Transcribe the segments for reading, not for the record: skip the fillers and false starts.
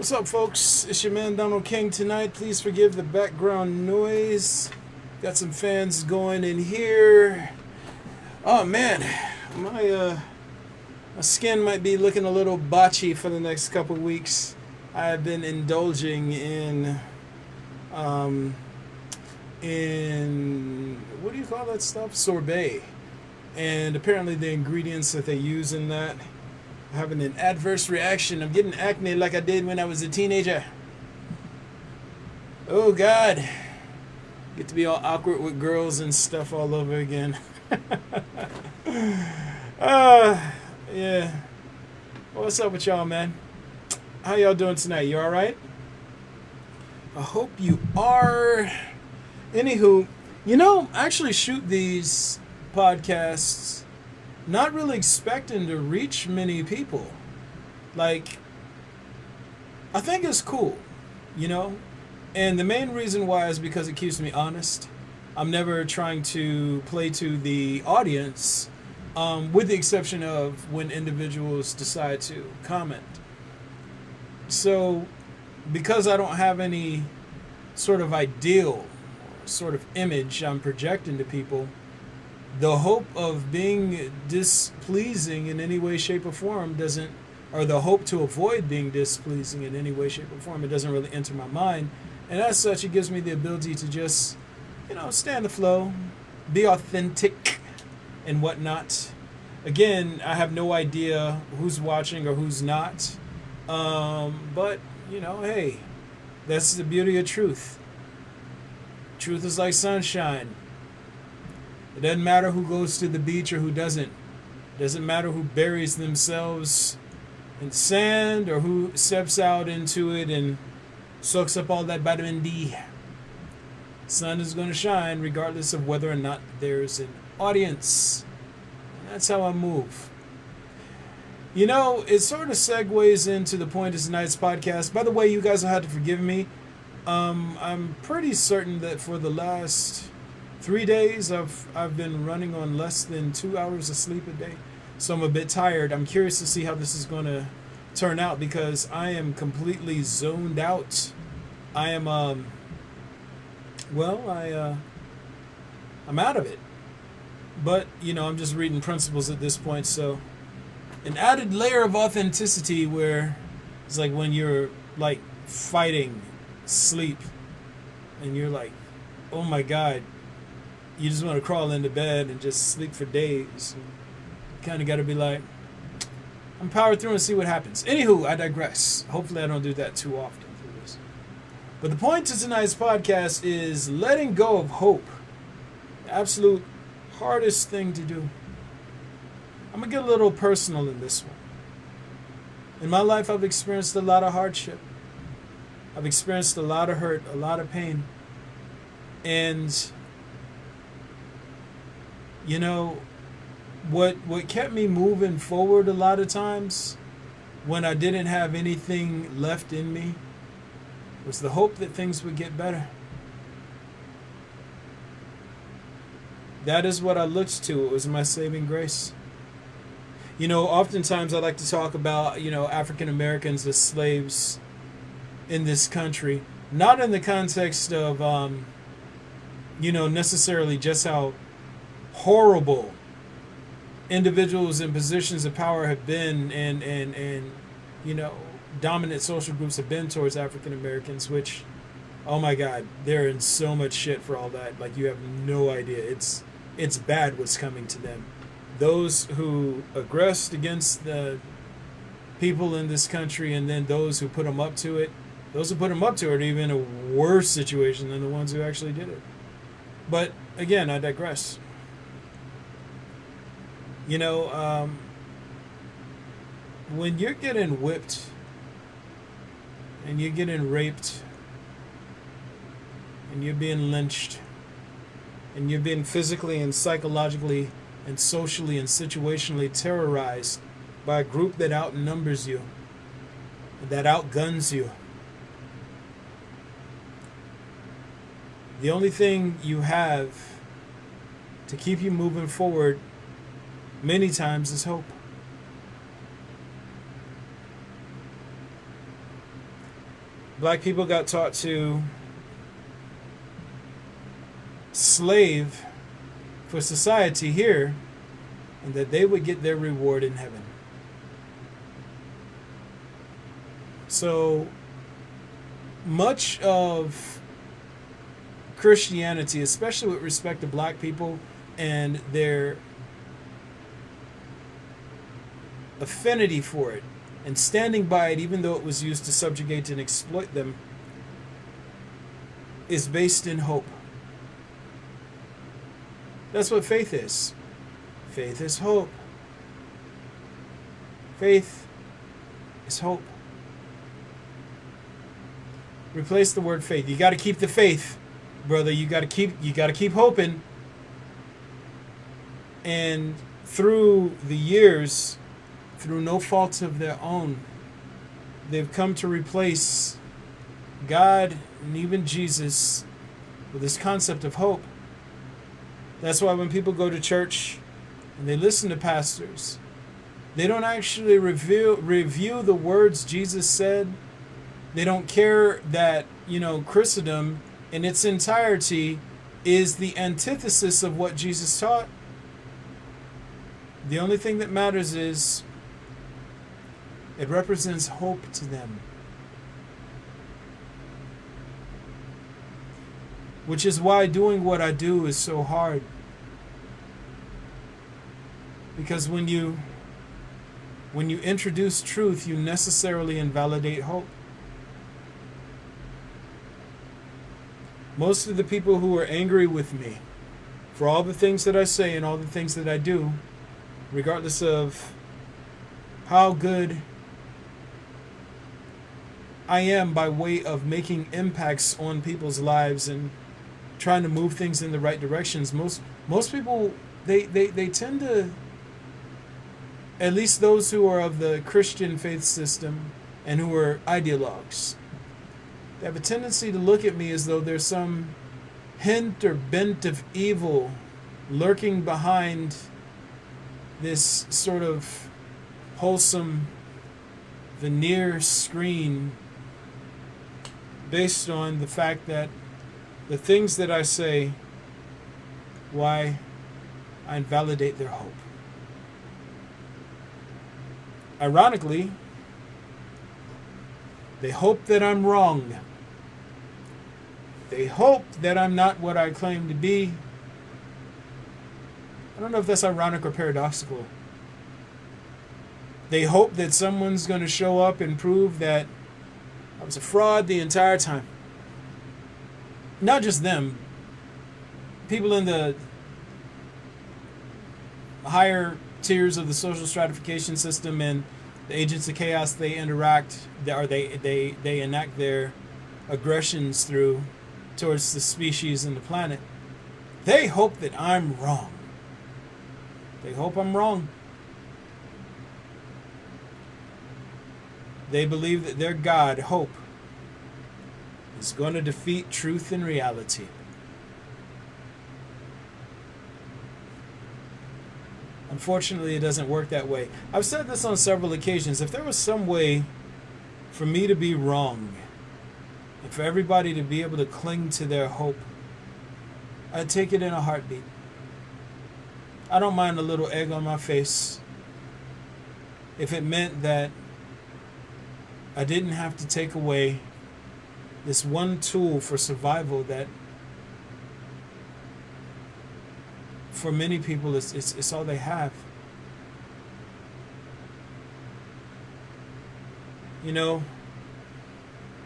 What's up, folks? It's your man Donald King tonight. Please forgive the background noise. Got some fans going in here. Oh man, my skin might be looking a little botchy for the next couple weeks. I've been indulging in what do you call that stuff? Sorbet. And apparently the ingredients that they use in that having an adverse reaction. I'm getting acne like I did when I was a teenager. Oh God. Get to be all awkward with girls and stuff all over again. Yeah. What's up with y'all, man? How y'all doing tonight? You alright? I hope you are. Anywho, I actually shoot these podcasts not really expecting to reach many people. Like, I think it's cool, And the main reason why is because it keeps me honest. I'm never trying to play to the audience, with the exception of when individuals decide to comment. So, because I don't have any sort of ideal, sort of image I'm projecting to people, the hope of being displeasing in any way, shape, or form or the hope to avoid being displeasing in any way, shape, or form, it doesn't really enter my mind. And as such, it gives me the ability to just, stay in the flow, be authentic, and whatnot. Again, I have no idea who's watching or who's not. But, hey, that's the beauty of truth. Truth is like sunshine. It doesn't matter who goes to the beach or who doesn't. It doesn't matter who buries themselves in sand or who steps out into it and soaks up all that vitamin D. Sun is going to shine regardless of whether or not there's an audience. And that's how I move. It sort of segues into the point of tonight's podcast. By the way, you guys will have to forgive me. I'm pretty certain that for the last 3 days I've been running on less than 2 hours of sleep a day. So I'm a bit tired. I'm curious to see how this is going to turn out because I am completely zoned out. I am I'm out of it. But, I'm just reading principles at this point, so an added layer of authenticity where it's like when you're like fighting sleep and you're like, oh my God, you just want to crawl into bed and just sleep for days. You kind of got to be like, I'm powered through and see what happens. Anywho, I digress. Hopefully I don't do that too often through this. But the point of tonight's podcast is letting go of hope. The absolute hardest thing to do. I'm going to get a little personal in this one. In my life, I've experienced a lot of hardship. I've experienced a lot of hurt, a lot of pain. And what kept me moving forward a lot of times when I didn't have anything left in me was the hope that things would get better. That is what I looked to. It was my saving grace. Oftentimes I like to talk about, African Americans as slaves in this country, not in the context of, necessarily just how horrible individuals in positions of power have been and dominant social groups have been towards African Americans, which, oh my God, they're in so much shit for all that. Like, you have no idea. It's bad what's coming to them. Those who aggressed against the people in this country and then those who put them up to it, are even a worse situation than the ones who actually did it. But again, I digress. When you're getting whipped and you're getting raped and you're being lynched and you're being physically and psychologically and socially and situationally terrorized by a group that outnumbers you, that outguns you, the only thing you have to keep you moving forward many times is hope. Black people got taught to slave for society here, and that they would get their reward in heaven. So much of Christianity, especially with respect to black people and their affinity for it and standing by it, even though it was used to subjugate and exploit them, is based in hope. That's what faith is. Faith is hope. Faith is hope. Replace the word faith. You got to keep the faith, brother. You got to keep hoping. And through the years, through no fault of their own, they've come to replace God and even Jesus with this concept of hope. That's why when people go to church and they listen to pastors, they don't actually review the words Jesus said. They don't care that, Christendom in its entirety is the antithesis of what Jesus taught. The only thing that matters is it represents hope to them. Which is why doing what I do is so hard. Because when you introduce truth, you necessarily invalidate hope. Most of the people who are angry with me for all the things that I say and all the things that I do, regardless of how good I am by way of making impacts on people's lives and trying to move things in the right directions, most people, they tend to, at least those who are of the Christian faith system and who are ideologues, they have a tendency to look at me as though there's some hint or bent of evil lurking behind this sort of wholesome veneer screen based on the fact that the things that I say, why I invalidate their hope. Ironically, they hope that I'm wrong. They hope that I'm not what I claim to be. I don't know if that's ironic or paradoxical. They hope that someone's going to show up and prove that I was a fraud the entire time. Not just them. People in the higher tiers of the social stratification system and the agents of chaos they interact, or they enact their aggressions through towards the species and the planet. They hope that I'm wrong. They hope I'm wrong. They believe that their God, hope, is going to defeat truth and reality. Unfortunately, it doesn't work that way. I've said this on several occasions. If there was some way for me to be wrong, and for everybody to be able to cling to their hope, I'd take it in a heartbeat. I don't mind a little egg on my face if it meant that I didn't have to take away this one tool for survival that for many people it's all they have.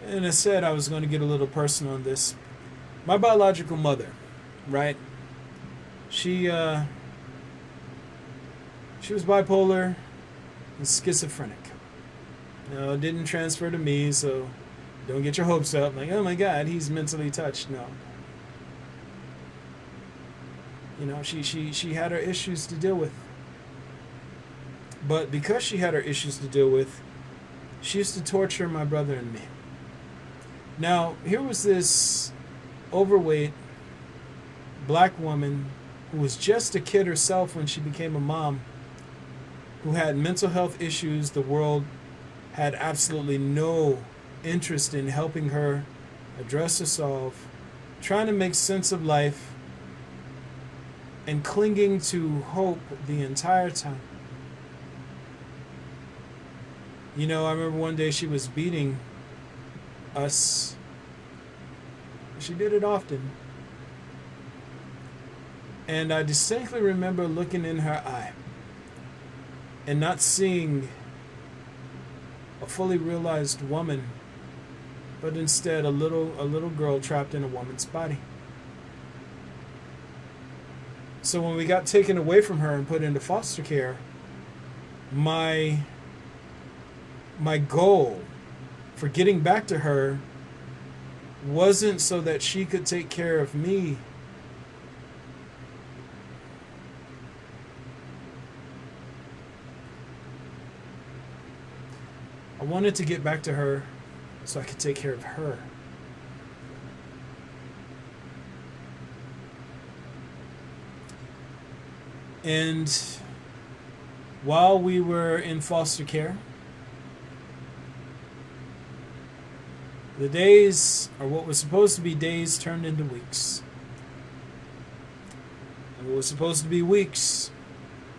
And I said I was going to get a little personal on this. My biological mother, right? She was bipolar and schizophrenic. It didn't transfer to me, so don't get your hopes up. Like, oh my God, he's mentally touched. No. She had her issues to deal with. But because she had her issues to deal with, she used to torture my brother and me. Now, here was this overweight black woman who was just a kid herself when she became a mom, who had mental health issues the world had absolutely no interest in helping her address or solve, trying to make sense of life, and clinging to hope the entire time. You know, I remember one day she was beating us. She did it often. And I distinctly remember looking in her eye and not seeing a fully realized woman, but instead a little girl trapped in a woman's body. So when we got taken away from her and put into foster care, my goal for getting back to her wasn't so that she could take care of me. I wanted to get back to her so I could take care of her. And while we were in foster care, the days, or what was supposed to be days, turned into weeks. And what was supposed to be weeks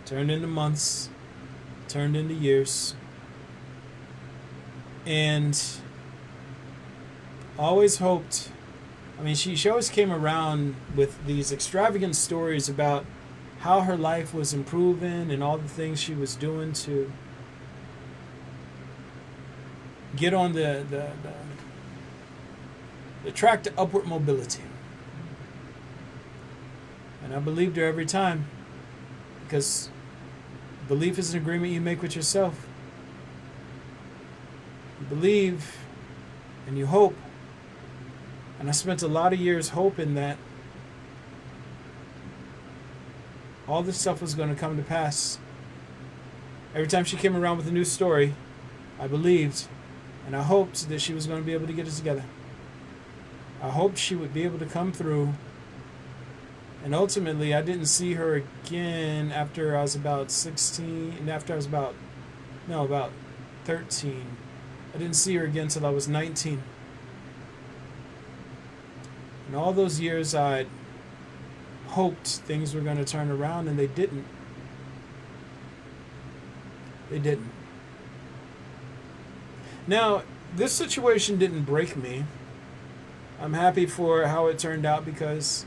turned into months, turned into years. And I always hoped, she always came around with these extravagant stories about how her life was improving and all the things she was doing to get on the track to upward mobility. And I believed her every time, because belief is an agreement you make with yourself. You believe and you hope. And I spent a lot of years hoping that all this stuff was going to come to pass. Every time she came around with a new story, I believed and I hoped that she was going to be able to get it together. I hoped she would be able to come through. And ultimately, I didn't see her again after I was about 16, and after I was about 13. I didn't see her again until I was 19. And all those years I hoped things were going to turn around, and they didn't. They didn't. Now, this situation didn't break me. I'm happy for how it turned out, because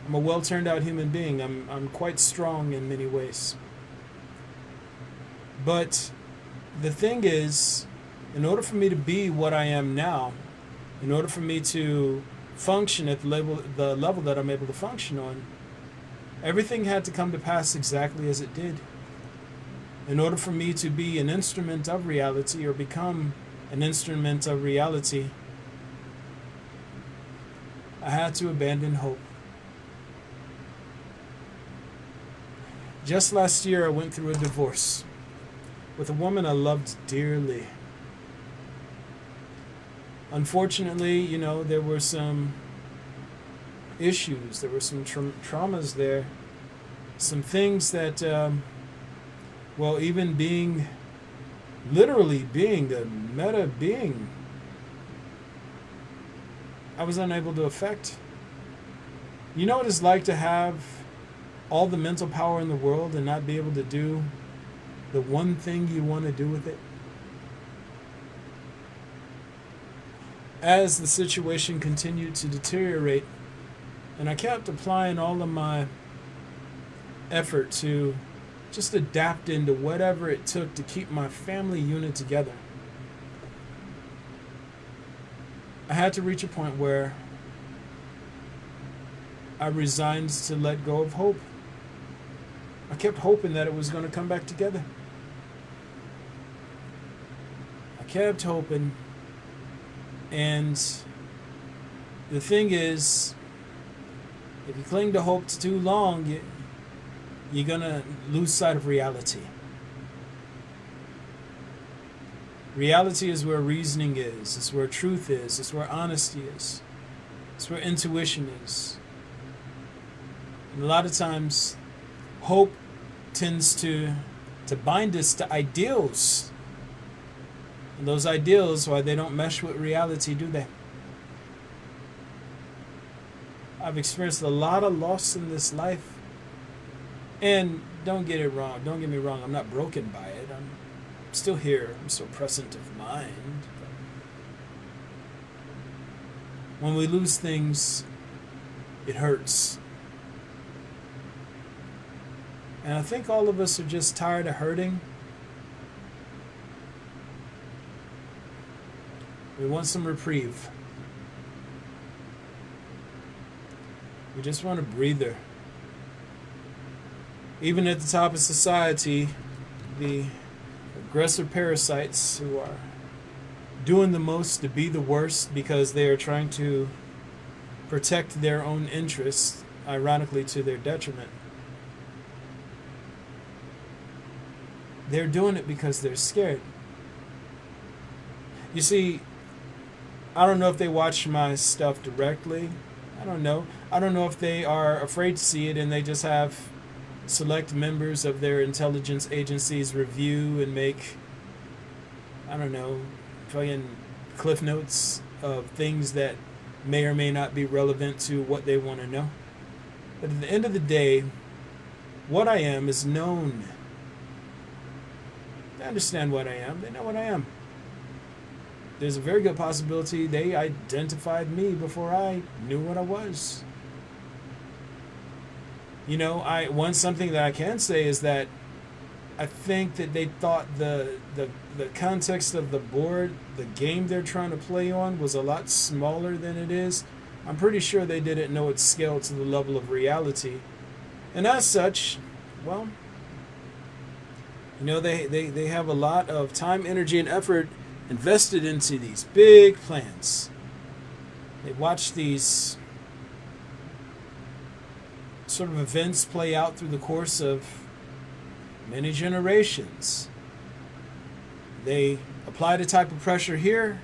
I'm a well-turned-out human being. I'm quite strong in many ways. But the thing is, in order for me to be what I am now, in order for me to function at the level that I'm able to function on, everything had to come to pass exactly as it did. In order for me to be an instrument of reality, or become an instrument of reality, I had to abandon hope. Just last year, I went through a divorce with a woman I loved dearly. Unfortunately, there were some issues, there were some traumas there, some things that, even literally being a meta being, I was unable to affect. You know what it's like to have all the mental power in the world and not be able to do the one thing you want to do with it? As the situation continued to deteriorate, and I kept applying all of my effort to just adapt into whatever it took to keep my family unit together, I had to reach a point where I resigned to let go of hope. I kept hoping that it was going to come back together. I kept hoping. And the thing is, if you cling to hope too long, you're going to lose sight of reality. Reality is where reasoning is. It's where truth is. It's where honesty is. It's where intuition is. And a lot of times, hope tends to bind us to ideals. And those ideals, why they don't mesh with reality, do they? I've experienced a lot of loss in this life. And don't get me wrong, I'm not broken by it. I'm still here. I'm still present of mind. But when we lose things, it hurts. And I think all of us are just tired of hurting. We want some reprieve. We just want a breather. Even at the top of society, the aggressive parasites who are doing the most to be the worst because they are trying to protect their own interests, ironically to their detriment. They're doing it because they're scared. You see, I don't know if they watch my stuff directly. I don't know. I don't know if they are afraid to see it and they just have select members of their intelligence agencies review and make, I don't know, fucking cliff notes of things that may or may not be relevant to what they want to know. But at the end of the day, what I am is known. They understand what I am. They know what I am. There's a very good possibility they identified me before I knew what I was. You know, something that I can say is that I think that they thought the context of the board, the game they're trying to play on, was a lot smaller than it is. I'm pretty sure they didn't know its scale to the level of reality. And as such, well, you know, they have a lot of time, energy, and effort invested into these big plans. They watch these sort of events play out through the course of many generations. They applied a type of pressure here,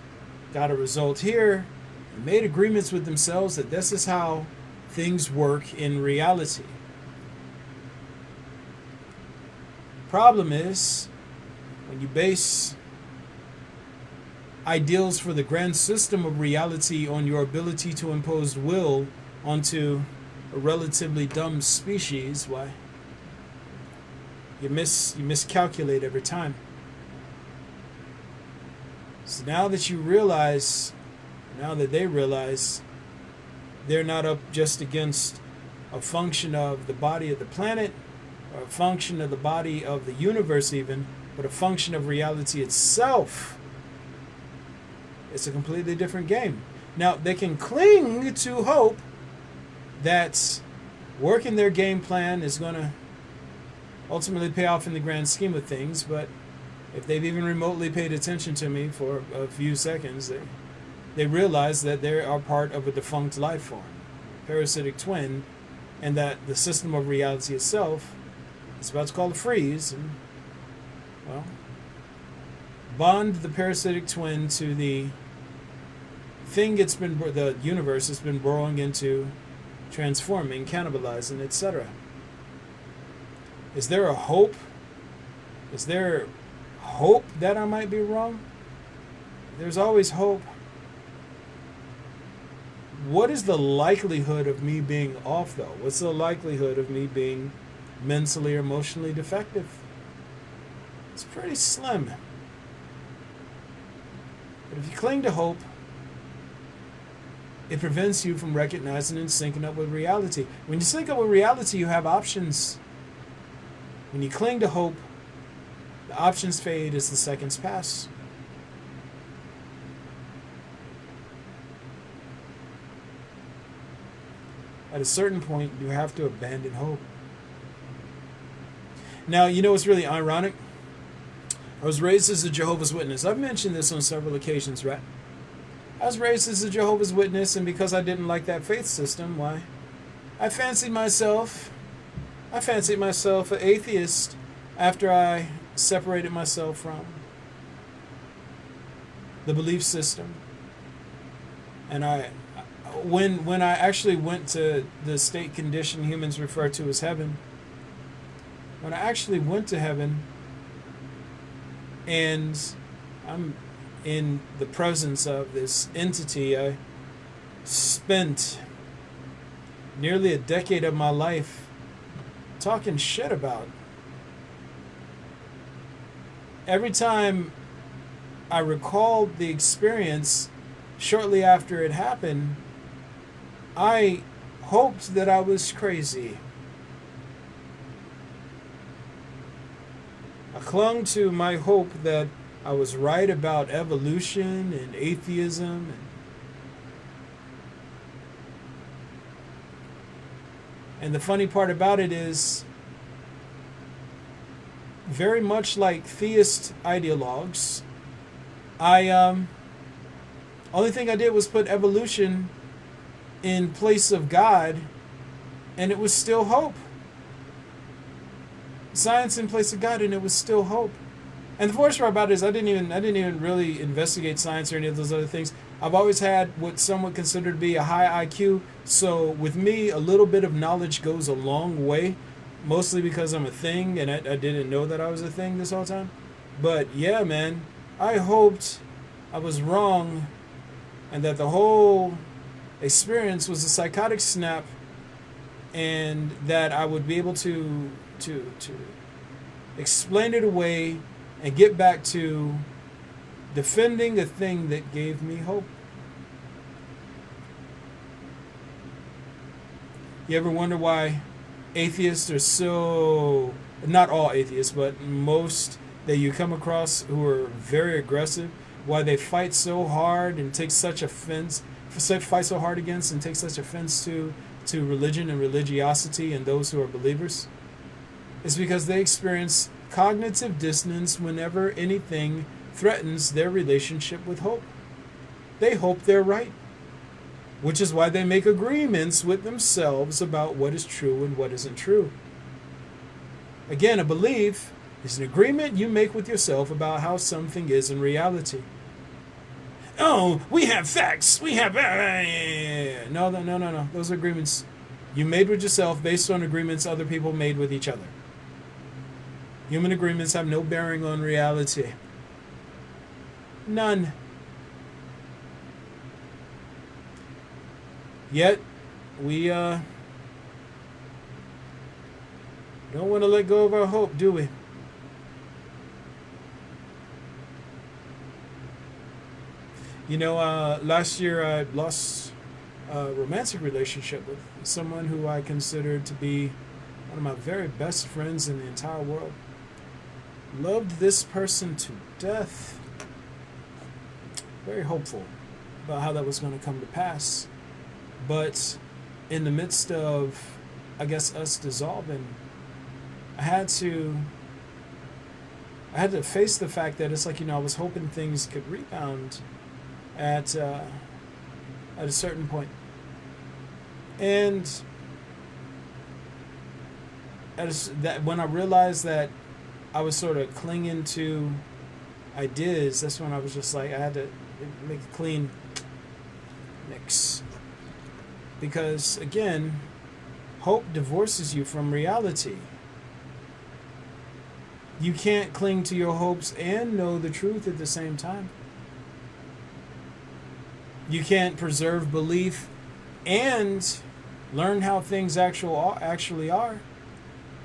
got a result here, and made agreements with themselves that this is how things work in reality. Problem is, when you base ideals for the grand system of reality on your ability to impose will onto a relatively dumb species, why, you miscalculate every time. So now that they realize they're not up just against a function of the body of the planet or a function of the body of the universe even, but a function of reality itself. It's a completely different game. Now, they can cling to hope that working their game plan is going to ultimately pay off in the grand scheme of things, but if they've even remotely paid attention to me for a few seconds, they realize that they are part of a defunct life form, parasitic twin, and that the system of reality itself is about to call a freeze, and, well, bond the parasitic twin to the thing the universe has been burrowing into, transforming, cannibalizing, etc. Is there a hope? Is there hope that I might be wrong? There's always hope. What is the likelihood of me being off, though? What's the likelihood of me being mentally or emotionally defective? It's pretty slim. But if you cling to hope, it prevents you from recognizing and syncing up with reality. When you sync up with reality, you have options. When you cling to hope, the options fade as the seconds pass. At a certain point, you have to abandon hope. Now, you know what's really ironic? I was raised as a Jehovah's Witness. I've mentioned this on several occasions, right? I was raised as a Jehovah's Witness, and because I didn't like that faith system, why, I fancied myself an atheist after I separated myself from the belief system. And when I actually went to the state condition humans refer to as heaven, when I actually went to heaven, and I'm in the presence of this entity I spent nearly a decade of my life talking shit about. Every time I recalled the experience shortly after it happened, I hoped that I was crazy. I clung to my hope that I was right about evolution and atheism. And the funny part about it is, very much like theist ideologues, only thing I did was put evolution in place of God, and it was still hope. Science in place of God, and it was still hope. And the worst part about it is I didn't even really investigate science or any of those other things. I've always had what some would consider to be a high IQ. So with me, a little bit of knowledge goes a long way, mostly because I'm a thing, and I didn't know that I was a thing this whole time. But yeah, man, I hoped I was wrong, and that the whole experience was a psychotic snap, and that I would be able to explain it away and get back to defending the thing that gave me hope. You ever wonder why atheists are so, not all atheists, but most that you come across who are very aggressive, why they fight so hard and take such offense, fight so hard against and take such offense to religion and religiosity and those who are believers? It's because they experience cognitive dissonance whenever anything threatens their relationship with hope. They hope they're right, which is why they make agreements with themselves about what is true and what isn't true. Again, a belief is an agreement you make with yourself about how something is in reality. Oh, we have facts. We have... No. Those are agreements you made with yourself based on agreements other people made with each other. Human agreements have no bearing on reality. None. Yet, we don't want to let go of our hope, do we? You know, last year I lost a romantic relationship with someone who I considered to be one of my very best friends in the entire world. Loved this person to death. Very hopeful about how that was going to come to pass. But in the midst of, I guess, us dissolving, I had to face the fact that it's like, I was hoping things could rebound at a certain point. And that when I realized that I was sort of clinging to ideas, that's when I was just like, I had to make a clean mix. Because, again, hope divorces you from reality. You can't cling to your hopes and know the truth at the same time. You can't preserve belief and learn how things actually are.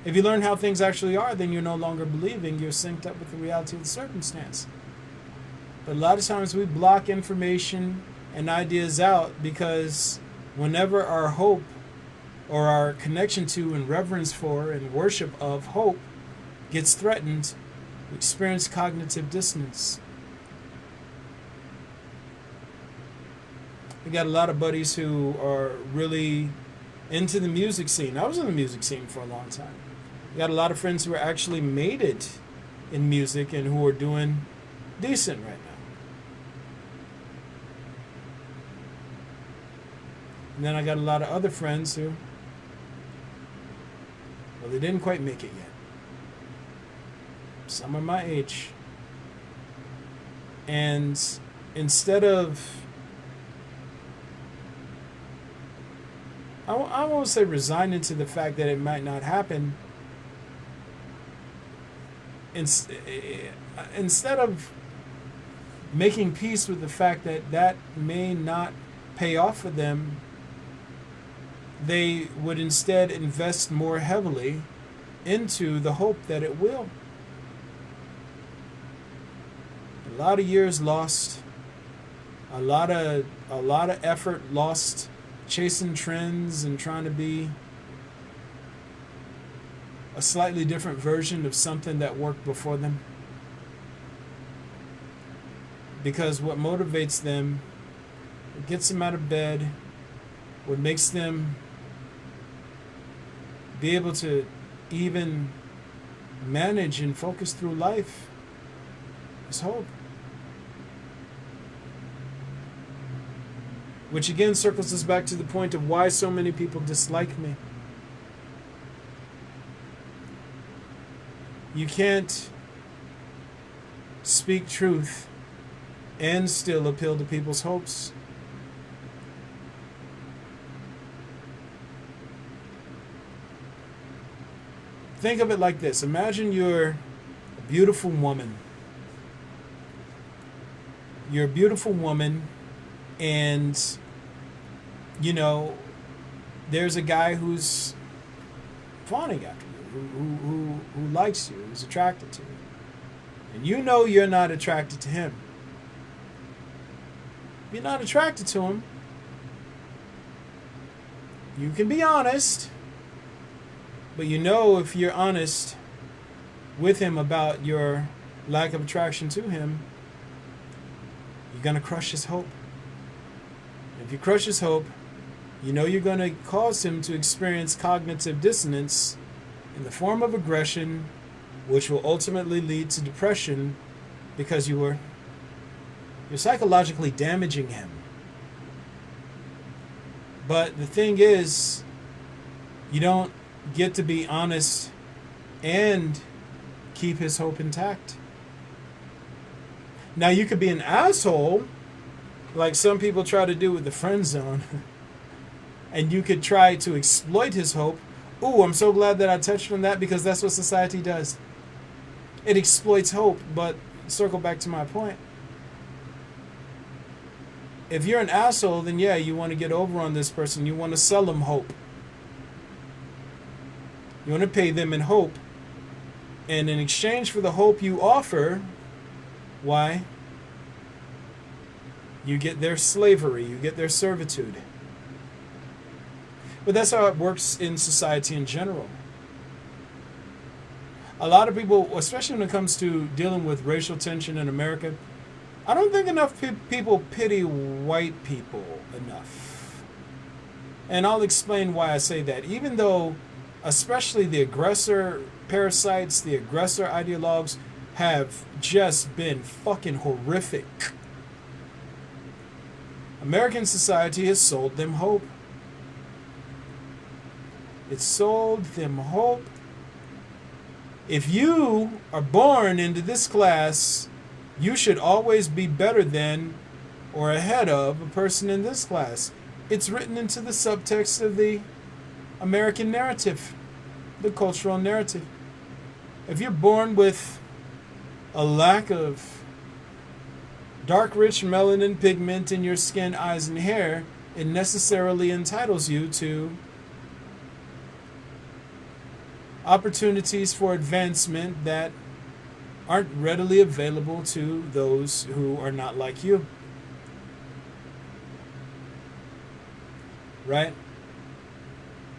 If you learn how things actually are, then you're no longer believing. You're synced up with the reality of the circumstance. But a lot of times we block information and ideas out because whenever our hope or our connection to and reverence for and worship of hope gets threatened, we experience cognitive dissonance. We got a lot of buddies who are really into the music scene. I was in the music scene for a long time. We got a lot of friends who are actually made it in music and who are doing decent right now. And then I got a lot of other friends who, well, they didn't quite make it yet. Some are my age. And instead of, I won't say resigning to the fact that it might not happen, instead of making peace with the fact that that may not pay off for them, they would instead invest more heavily into the hope that it will. A lot of years lost, a lot of effort lost chasing trends and trying to be a slightly different version of something that worked before them. Because what motivates them, what gets them out of bed, what makes them be able to even manage and focus through life is hope. Which again circles us back to the point of why so many people dislike me. You can't speak truth and still appeal to people's hopes. Think of it like this. Imagine you're a beautiful woman. You're a beautiful woman, and you know, there's a guy who's fawning after you, who likes you, who's attracted to you. And you know you're not attracted to him. If you're not attracted to him, you can be honest, but you know if you're honest with him about your lack of attraction to him, you're going to crush his hope. If you crush his hope, you know you're going to cause him to experience cognitive dissonance in the form of aggression, which will ultimately lead to depression because you're psychologically damaging him. But the thing is, you don't get to be honest and keep his hope intact. Now you could be an asshole, like some people try to do with the friend zone, and you could try to exploit his hope. Ooh, I'm so glad that I touched on that, because that's what society does. It exploits hope. But circle back to my point. If you're an asshole, then yeah, you want to get over on this person. You want to sell them hope. You want to pay them in hope. And in exchange for the hope you offer, why? You get their slavery. You get their servitude. But that's how it works in society in general. A lot of people, especially when it comes to dealing with racial tension in America, I don't think enough people pity white people enough. And I'll explain why I say that. Even though, especially the aggressor parasites, the aggressor ideologues, have just been fucking horrific. American society has sold them hope. It sold them hope. If you are born into this class, you should always be better than or ahead of a person in this class. It's written into the subtext of the American narrative, the cultural narrative. If you're born with a lack of dark, rich melanin pigment in your skin, eyes, and hair, it necessarily entitles you to opportunities for advancement that aren't readily available to those who are not like you. Right?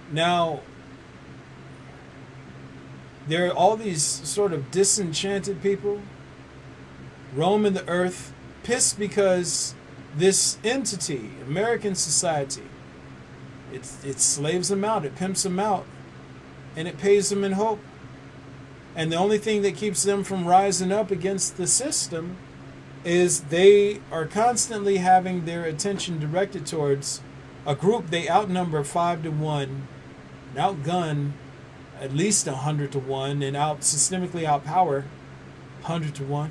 Now, there are all these sort of disenchanted people roaming the earth, pissed because this entity, American society, it slaves them out, it pimps them out, and it pays them in hope. And the only thing that keeps them from rising up against the system is they are constantly having their attention directed towards a group they outnumber 5-1, and outgun at least 100-1, and systemically outpower 100-1.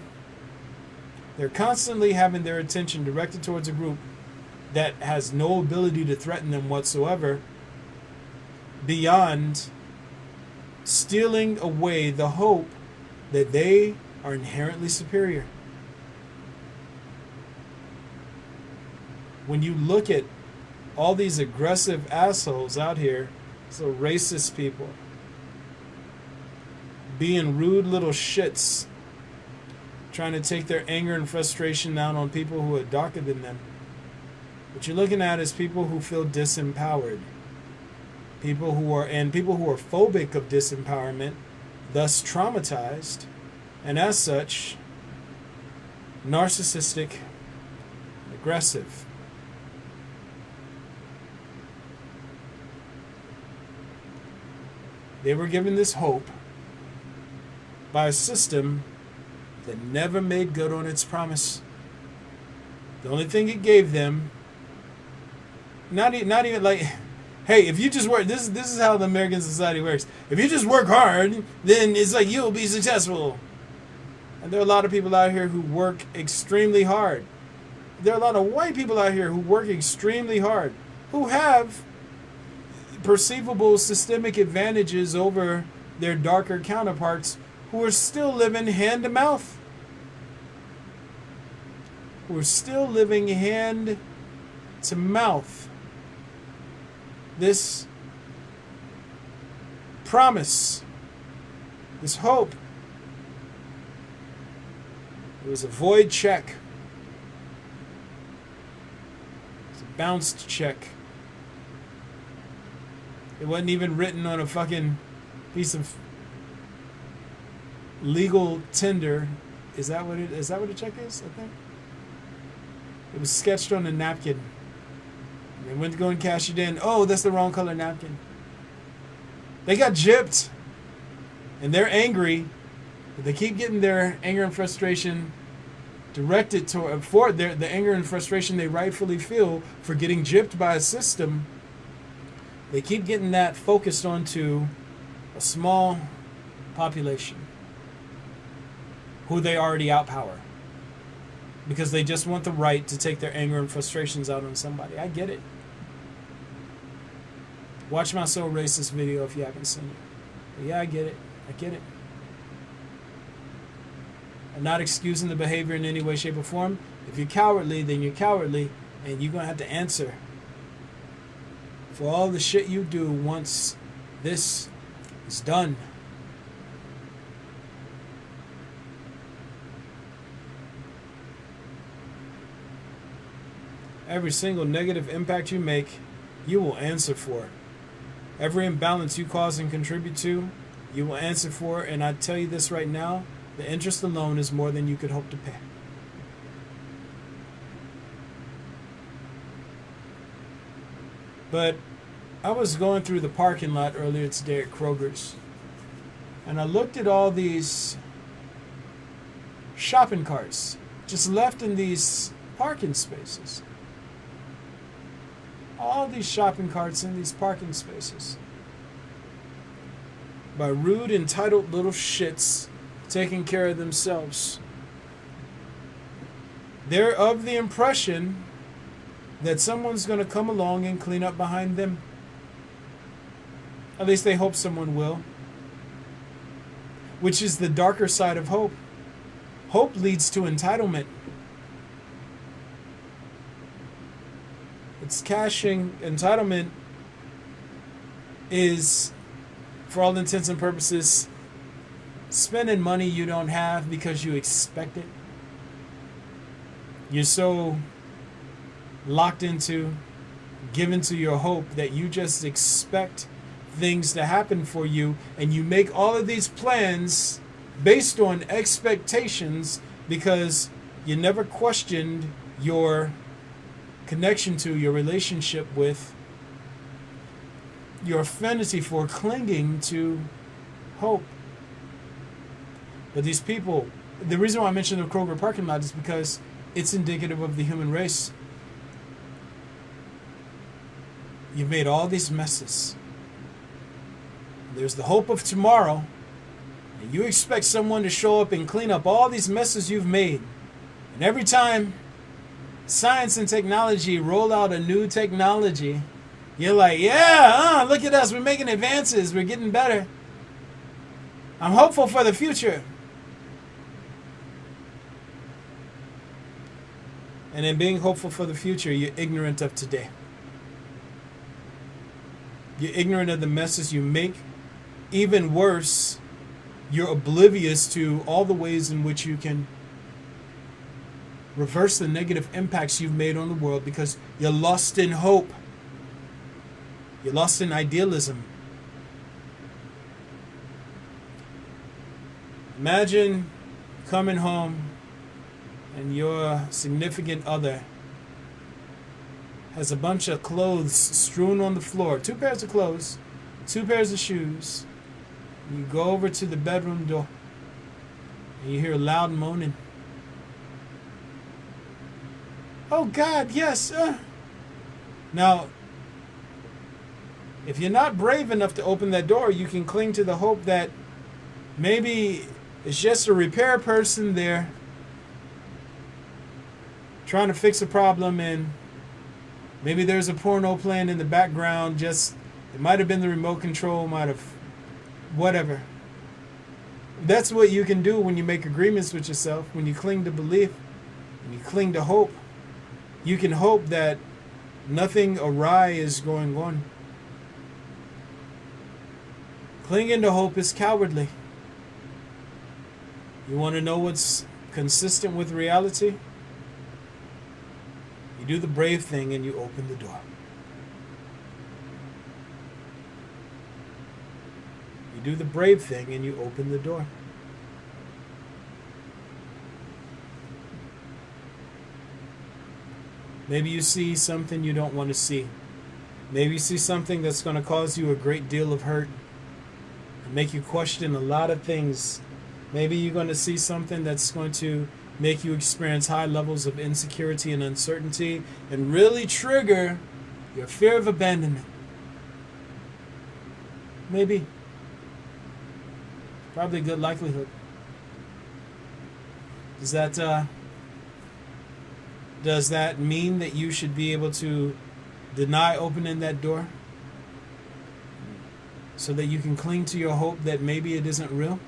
They're constantly having their attention directed towards a group that has no ability to threaten them whatsoever, beyond stealing away the hope that they are inherently superior. when you look at all these aggressive assholes out here, so racist people, being rude little shits, trying to take their anger and frustration out on people who are darker than them. What you're looking at is people who feel disempowered. People who are phobic of disempowerment, thus traumatized, and as such, narcissistic, aggressive. They were given this hope by a system that never made good on its promise. The only thing it gave them, not even like, hey, if you just work, this is how the American society works. If you just work hard, then it's like you'll be successful. And there are a lot of people out here who work extremely hard. There are a lot of white people out here who work extremely hard, who have perceivable systemic advantages over their darker counterparts who are still living hand to mouth. Who are still living hand to mouth. This promise, this hope, it was a void check. It was a bounced check. It wasn't even written on a fucking piece of legal tender. Is that what a check is? I think it was sketched on a napkin. And they went to go and cash it in. Oh, that's the wrong color napkin. They got gypped, and they're angry. But they keep getting their anger and frustration directed for the anger and frustration they rightfully feel for getting gypped by a system. They keep getting that focused onto a small population who they already outpower because they just want the right to take their anger and frustrations out on somebody. I get it. Watch my So Racist video if you haven't seen it. But yeah, I get it. I get it. I'm not excusing the behavior in any way, shape, or form. If you're cowardly, then you're cowardly, and you're going to have to answer for all the shit you do once this is done. Every single negative impact you make, you will answer for. Every imbalance you cause and contribute to, you will answer for. And I tell you this right now, the interest alone is more than you could hope to pay. But I was going through the parking lot earlier today at Kroger's, and I looked at all these shopping carts just left in these parking spaces. All these shopping carts in these parking spaces by rude, entitled little shits taking care of themselves. They're of the impression that someone's going to come along and clean up behind them. At least they hope someone will. Which is the darker side of hope. Hope leads to entitlement. It's cashing. Entitlement is, for all intents and purposes, spending money you don't have because you expect it. You're so locked into, given to your hope that you just expect things to happen for you, and you make all of these plans based on expectations because you never questioned your connection to, your relationship with, your affinity for clinging to hope. But these people, the reason why I mentioned the Kroger parking lot is because it's indicative of the human race. You've made all these messes. There's the hope of tomorrow, and you expect someone to show up and clean up all these messes you've made. And every time science and technology roll out a new technology, you're like, yeah, look at us, we're making advances, we're getting better. I'm hopeful for the future. And in being hopeful for the future, you're ignorant of today. You're ignorant of the messes you make. Even worse, you're oblivious to all the ways in which you can reverse the negative impacts you've made on the world because you're lost in hope. You're lost in idealism. Imagine coming home and your significant other has a bunch of clothes strewn on the floor. 2 pairs of clothes, 2 pairs of shoes. You go over to the bedroom door and you hear loud moaning. Oh God, yes. Now, if you're not brave enough to open that door, you can cling to the hope that maybe it's just a repair person there trying to fix a problem, and maybe there's a porno playing in the background. Just, it might have been the remote control, might have, whatever. That's what you can do when you make agreements with yourself, when you cling to belief, when you cling to hope. You can hope that nothing awry is going on. Clinging to hope is cowardly. You want to know what's consistent with reality? You do the brave thing and you open the door. You do the brave thing and you open the door. Maybe you see something you don't want to see. Maybe you see something that's going to cause you a great deal of hurt and make you question a lot of things. Maybe you're going to see something that's going to make you experience high levels of insecurity and uncertainty and really trigger your fear of abandonment. Maybe. Probably a good likelihood. Does that mean that you should be able to deny opening that door so that you can cling to your hope that maybe it isn't real?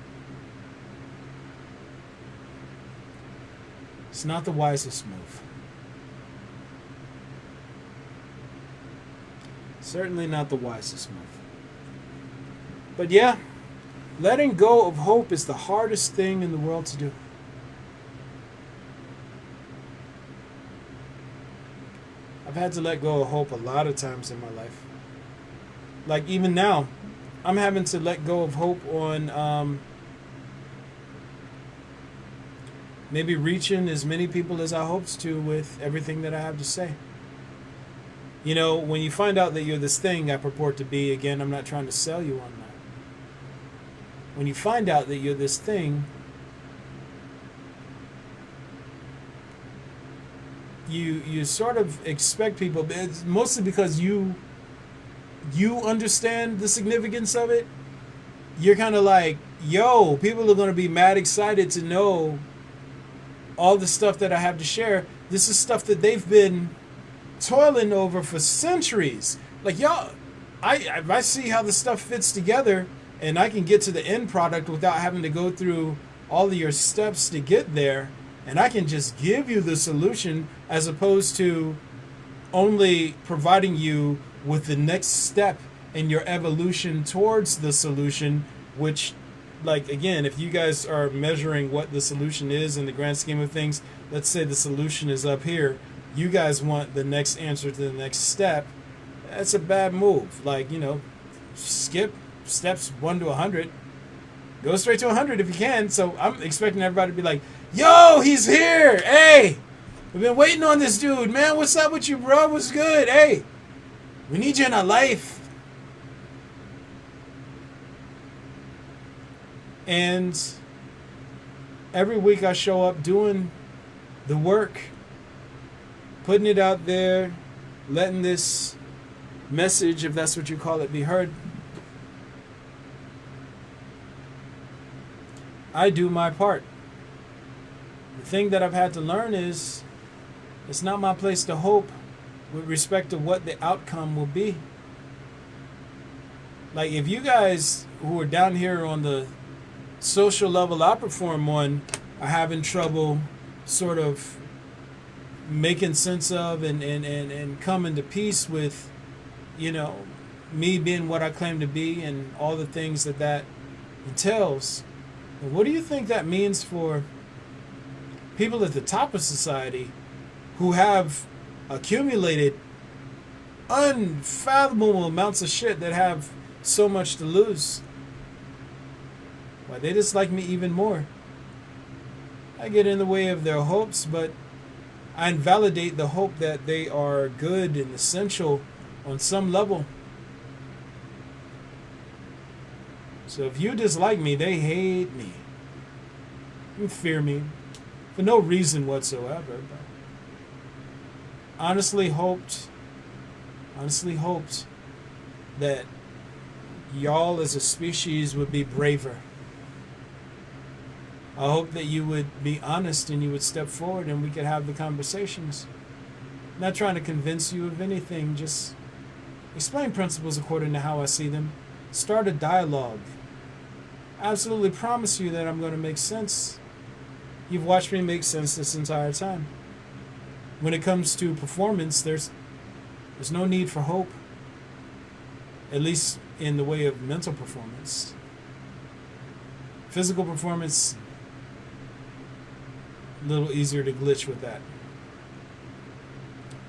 It's not the wisest move. Certainly not the wisest move. But yeah, letting go of hope is the hardest thing in the world to do. I've had to let go of hope a lot of times in my life. Like even now, I'm having to let go of hope on maybe reaching as many people as I hoped to with everything that I have to say. You know, when you find out that you're this thing I purport to be, again, I'm not trying to sell you on that. When you find out that you're this thing, you sort of expect people, but it's mostly because you understand the significance of it. You're kind of like, yo, people are going to be mad excited to know all the stuff that I have to share. This is stuff that they've been toiling over for centuries. Like, y'all, I see how the stuff fits together, and I can get to the end product without having to go through all of your steps to get there, and I can just give you the solution as opposed to only providing you with the next step in your evolution towards the solution, which, like, again, if you guys are measuring what the solution is in the grand scheme of things, let's say the solution is up here. You guys want the next answer to the next step. That's a bad move. Like, you know, skip steps 1 to 100. Go straight to 100 if you can. So I'm expecting everybody to be like, yo, he's here. Hey, we've been waiting on this dude, man. What's up with you, bro? What's good? Hey, we need you in our life. And every week I show up doing the work, putting it out there, letting this message, if that's what you call it, be heard. I do my part. The thing that I've had to learn is it's not my place to hope with respect to what the outcome will be. Like, if you guys who are down here on the social level I perform on are having trouble sort of making sense of and coming to peace with, you know, me being what I claim to be and all the things that that entails. And what do you think that means for people at the top of society who have accumulated unfathomable amounts of shit that have so much to lose? Why, they dislike me even more. I get in the way of their hopes, but I invalidate the hope that they are good and essential on some level. So if you dislike me, they hate me. You fear me for no reason whatsoever. But honestly hoped that y'all as a species would be braver. I hope that you would be honest and you would step forward and we could have the conversations. Not trying to convince you of anything, just explain principles according to how I see them. Start a dialogue. I absolutely promise you that I'm going to make sense. You've watched me make sense this entire time. When it comes to performance, there's no need for hope, at least in the way of mental performance. Physical performance, a little easier to glitch with that.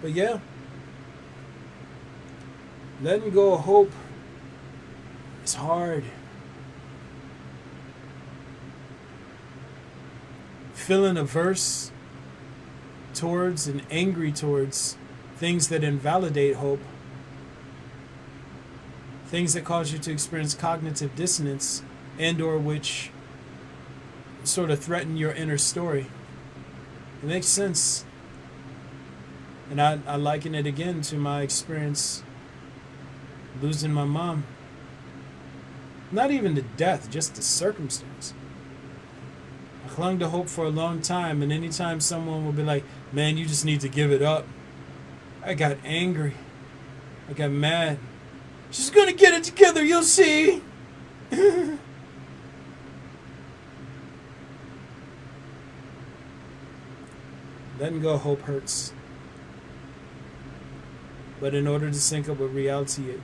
But yeah, letting go of hope is hard. Feeling averse towards and angry towards things that invalidate hope, things that cause you to experience cognitive dissonance and or which sort of threaten your inner story. It makes sense. And I liken it again to my experience losing my mom. Not even to death, just the circumstance. I clung to hope for a long time, and anytime someone would be like, man, you just need to give it up, I got angry. I got mad. She's gonna get it together, you'll see. Letting go of hope hurts. But in order to sync up with reality, you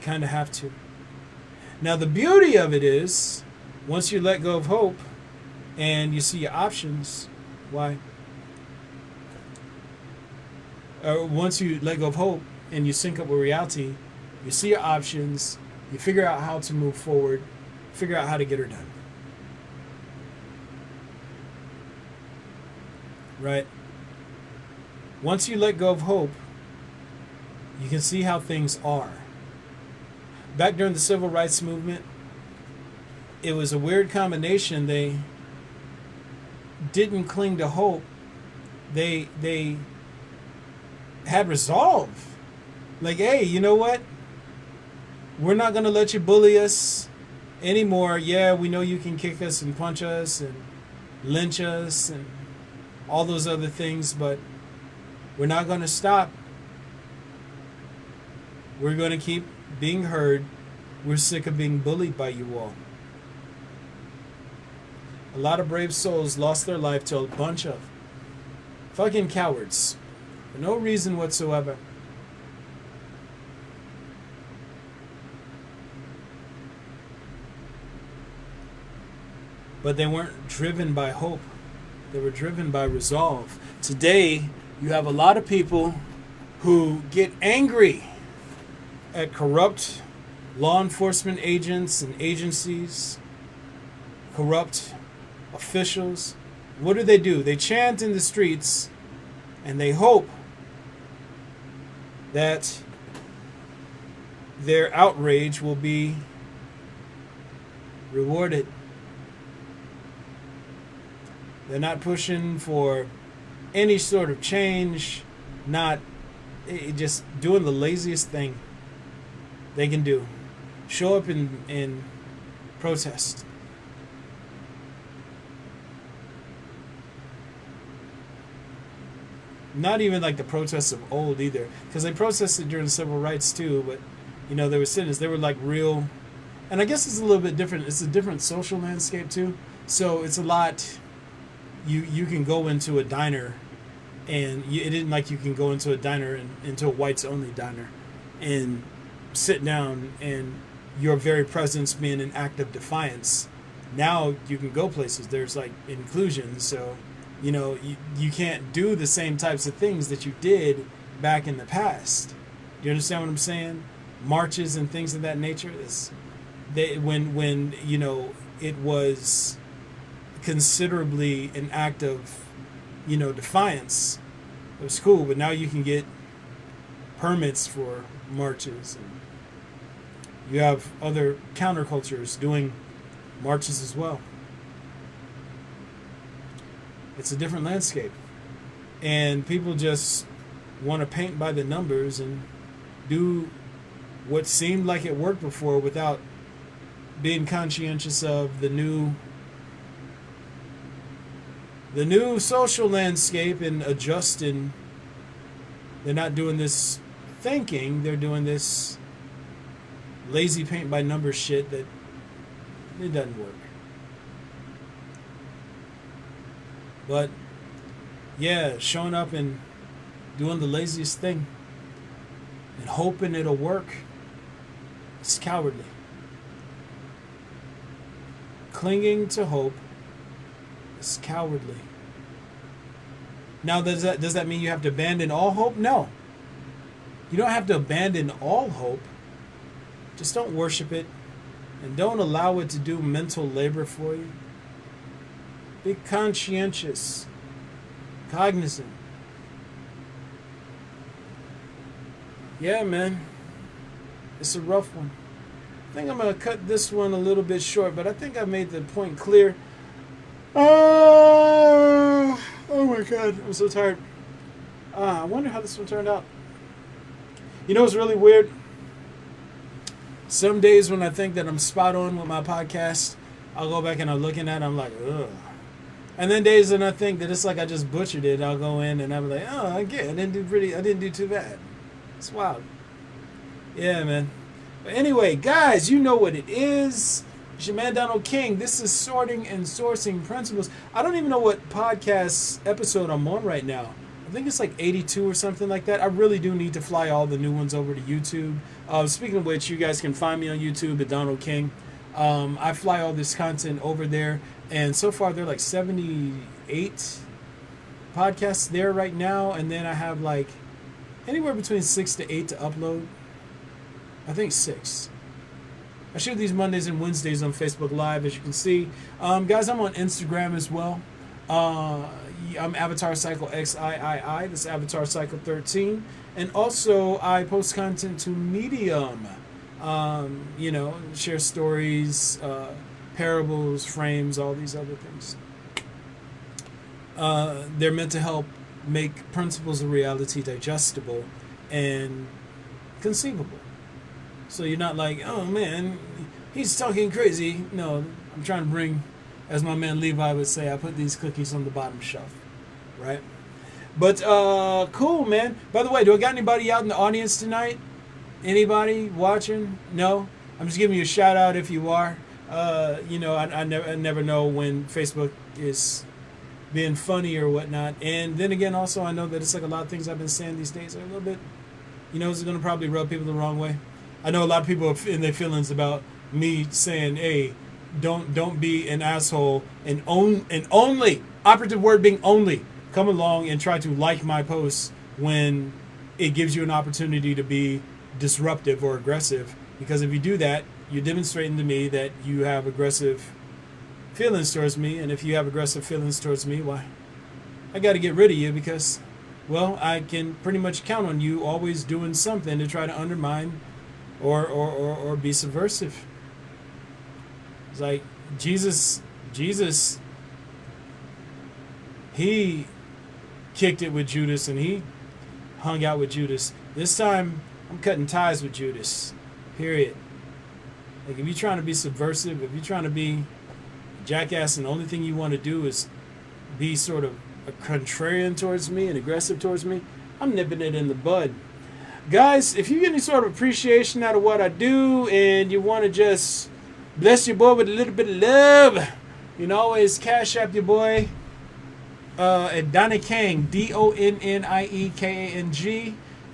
kind of have to. Now, the beauty of it is, once you let go of hope and you see your options, once you let go of hope and you sync up with reality, you see your options, you figure out how to move forward, figure out how to get her done. Right? Once you let go of hope, you can see how things are. Back during the civil rights movement, it was a weird combination. They didn't cling to hope. They had resolve. Like, hey, you know what? We're not going to let you bully us anymore. Yeah, we know you can kick us and punch us and lynch us and all those other things, but we're not going to stop. We're going to keep being heard. We're sick of being bullied by you all. A lot of brave souls lost their life to a bunch of fucking cowards for no reason whatsoever. But they weren't driven by hope. They were driven by resolve. Today, you have a lot of people who get angry at corrupt law enforcement agents and agencies, corrupt officials. What do? They chant in the streets and they hope that their outrage will be rewarded. They're not pushing for any sort of change, just doing the laziest thing they can do. Show up in protest. Not even like the protests of old either, because they protested during the civil rights too, but they were sinners. They were like real, and I guess it's a little bit different. It's a different social landscape too, so it's a lot. You can go into a diner And it isn't like you can go into a diner, into a whites only diner, and sit down and your very presence being an act of defiance. Now you can go places. There's like inclusion, so you can't do the same types of things that you did back in the past. Do you understand what I'm saying? Marches and things of that nature. When it was considerably an act of defiance. It was cool, but now you can get permits for marches, and you have other countercultures doing marches as well. It's a different landscape, and people just want to paint by the numbers and do what seemed like it worked before without being conscientious of the new social landscape and adjusting. They're not doing this thinking, they're doing this lazy paint by numbers shit that it doesn't work. But yeah, showing up and doing the laziest thing and hoping it'll work, it's cowardly. Clinging to hope is cowardly. Now, does that mean you have to abandon all hope? No. You don't have to abandon all hope. Just don't worship it, and don't allow it to do mental labor for you. Be conscientious, cognizant. Yeah, man. It's a rough one. I think I'm going to cut this one a little bit short, but I think I made the point clear. Oh my God, I'm so tired. I wonder how this one turned out. You know what's really weird? Some days when I think that I'm spot on with my podcast, I'll go back and I'm looking at it, I'm like, ugh. And then days when I think that it's like I just butchered it, I'll go in and I'm like, oh, again, I didn't do too bad. It's wild. Yeah, man. But anyway, guys, you know what it is. It's your man Donald King. This is Sorting and Sourcing Principles. I don't even know what podcast episode I'm on right now. I think it's like 82 or something like that. I really do need to fly all the new ones over to YouTube. Speaking of which, you guys can find me on YouTube at Donald King. I fly all this content over there, and so far there are like 78 podcasts there right now, and then I have like anywhere between 6 to 8 to upload. I think 6. I shoot these Mondays and Wednesdays on Facebook Live, as you can see. Guys, I'm on Instagram as well. I'm Avatar Cycle XIII. This is Avatar Cycle 13. And also, I post content to Medium. Share stories, parables, frames, all these other things. They're meant to help make principles of reality digestible and conceivable. So you're not like, oh man, he's talking crazy. No, I'm trying to bring, as my man Levi would say, I put these cookies on the bottom shelf, right? But cool, man. By the way, do I got anybody out in the audience tonight? Anybody watching? No? I'm just giving you a shout out if you are. I never know when Facebook is being funny or whatnot. And then again, also, I know that it's like a lot of things I've been saying these days are a little bit, it's going to probably rub people the wrong way. I know a lot of people are in their feelings about me saying, hey, don't be an asshole and only, operative word being only, come along and try to like my posts when it gives you an opportunity to be disruptive or aggressive. Because if you do that, you're demonstrating to me that you have aggressive feelings towards me. And if you have aggressive feelings towards me, why, I got to get rid of you because, well, I can pretty much count on you always doing something to try to undermine or be subversive. It's like Jesus, he kicked it with Judas and he hung out with Judas. This time, I'm cutting ties with Judas. Period. Like, if you're trying to be subversive, if you're trying to be a jackass and the only thing you want to do is be sort of a contrarian towards me and aggressive towards me, I'm nipping it in the bud. Guys, if you get any sort of appreciation out of what I do and you want to just bless your boy with a little bit of love, you can always cash app your boy. at Donniekang,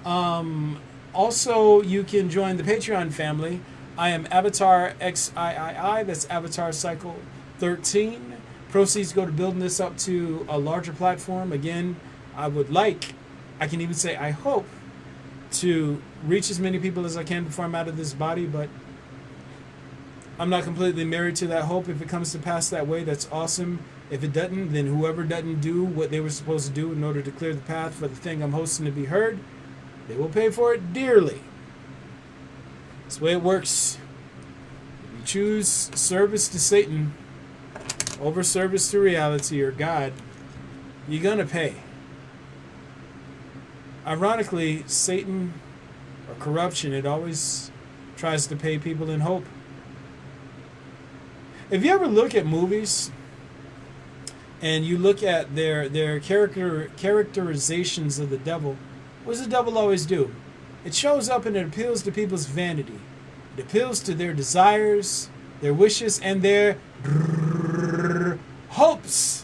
DonnieKang. Also, you can join the Patreon family. I am Avatar XIII. That's Avatar Cycle 13. Proceeds go to building this up to a larger platform. Again, I can even say I hope to reach as many people as I can before I'm out of this body, but I'm not completely married to that hope. If it comes to pass that way, that's awesome. If it doesn't, then whoever doesn't do what they were supposed to do in order to clear the path for the thing I'm hosting to be heard, they will pay for it dearly. That's the way it works. If you choose service to Satan over service to reality or God, you're going to pay. Ironically, Satan or corruption, it always tries to pay people in hope. If you ever look at movies and you look at their characterizations of the devil, what does the devil always do? It shows up and it appeals to people's vanity. It appeals to their desires, their wishes, and their hopes.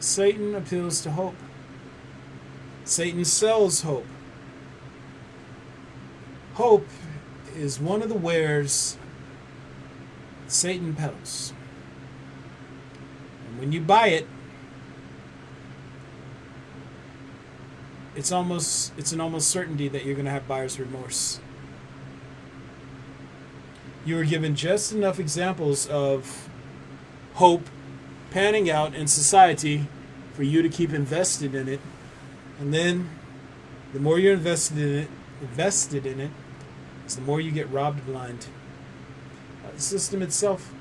Satan appeals to hope. Satan sells hope. Hope is one of the wares Satan peddles. And when you buy it, it's an almost certainty that you're going to have buyer's remorse. You were given just enough examples of hope panning out in society for you to keep invested in it, and then the more you're invested in it, is the more you get robbed blind. The system itself.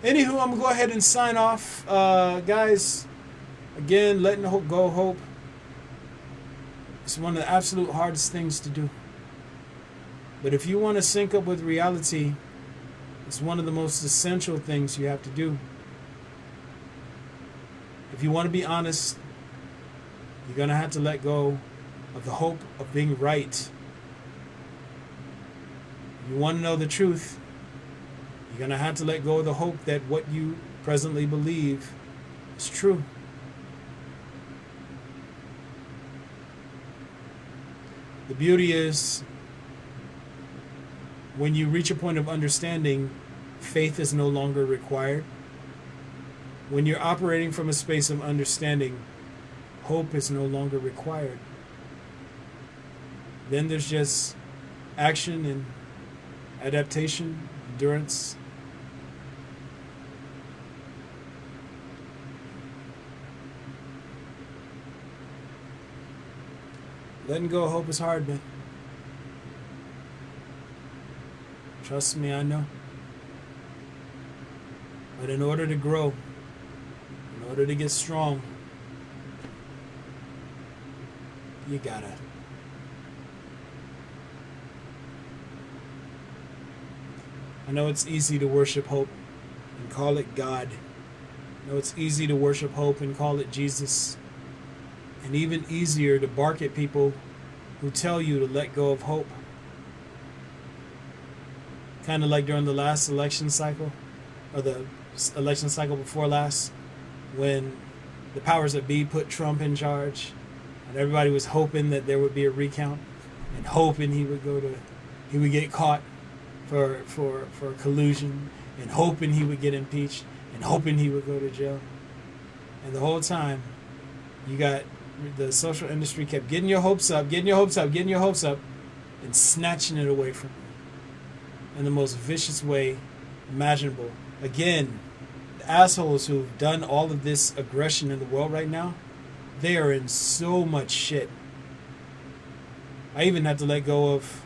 Anywho, I'm gonna go ahead and sign off, guys. Again, letting go hope. It's one of the absolute hardest things to do. But if you want to sync up with reality, it's one of the most essential things you have to do. If you want to be honest, you're going to have to let go of the hope of being right. If you want to know the truth, you're going to have to let go of the hope that what you presently believe is true. The beauty is, when you reach a point of understanding, faith is no longer required. When you're operating from a space of understanding, hope is no longer required. Then there's just action and adaptation, endurance. Letting go of hope is hard, man. Trust me, I know. But in order to grow, in order to get strong, you gotta. I know it's easy to worship hope and call it God. I know it's easy to worship hope and call it Jesus. And even easier to bark at people who tell you to let go of hope. Kind of like during the last election cycle, or the election cycle before last, when the powers that be put Trump in charge, and everybody was hoping that there would be a recount, and hoping he would get caught for collusion, and hoping he would get impeached, and hoping he would go to jail. And the whole time, you got the social industry kept getting your hopes up, and snatching it away from you in the most vicious way imaginable. Again, the assholes who've done all of this aggression in the world right now, they are in so much shit. I even had to let go of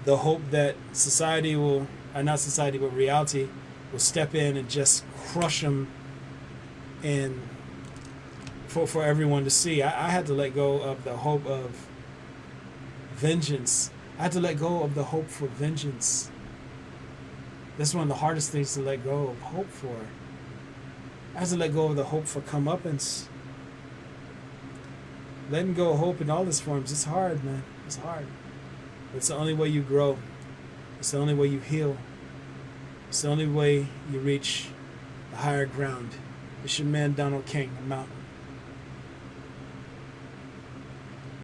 the hope that society will, not society, but reality will step in and just crush them and for everyone to see. I had to let go of the hope of vengeance. I had to let go of the hope for vengeance. That's one of the hardest things to let go of hope for. I had to let go of the hope for comeuppance. Letting go of hope in all its forms, it's hard, man. It's hard. It's the only way you grow. It's the only way you heal. It's the only way you reach the higher ground. It's your man Donald King. I'm out.